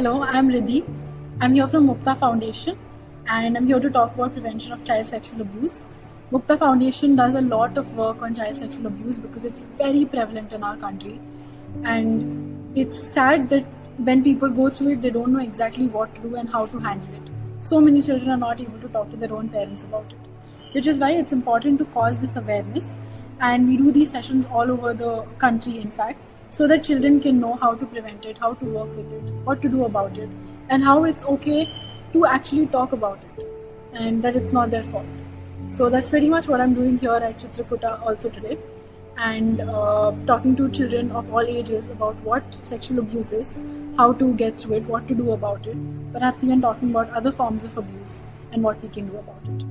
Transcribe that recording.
Hello, I'm Riddhi. I'm here from Muktha Foundation and I'm here to talk about prevention of child sexual abuse. Muktha Foundation does a lot of work on child sexual abuse because it's very prevalent in our country. And it's sad that when people go through it, they don't know exactly what to do and how to handle it. So many children are not able to talk to their own parents about it, which is why it's important to cause this awareness. And we do these sessions all over the country, in fact, so that children can know how to prevent it, how to work with it, what to do about it, and how it's okay to actually talk about it and that it's not their fault. So that's pretty much what I'm doing here at Chitrakoota also today, and talking to children of all ages about what sexual abuse is, how to get through it, what to do about it, perhaps even talking about other forms of abuse and what we can do about it.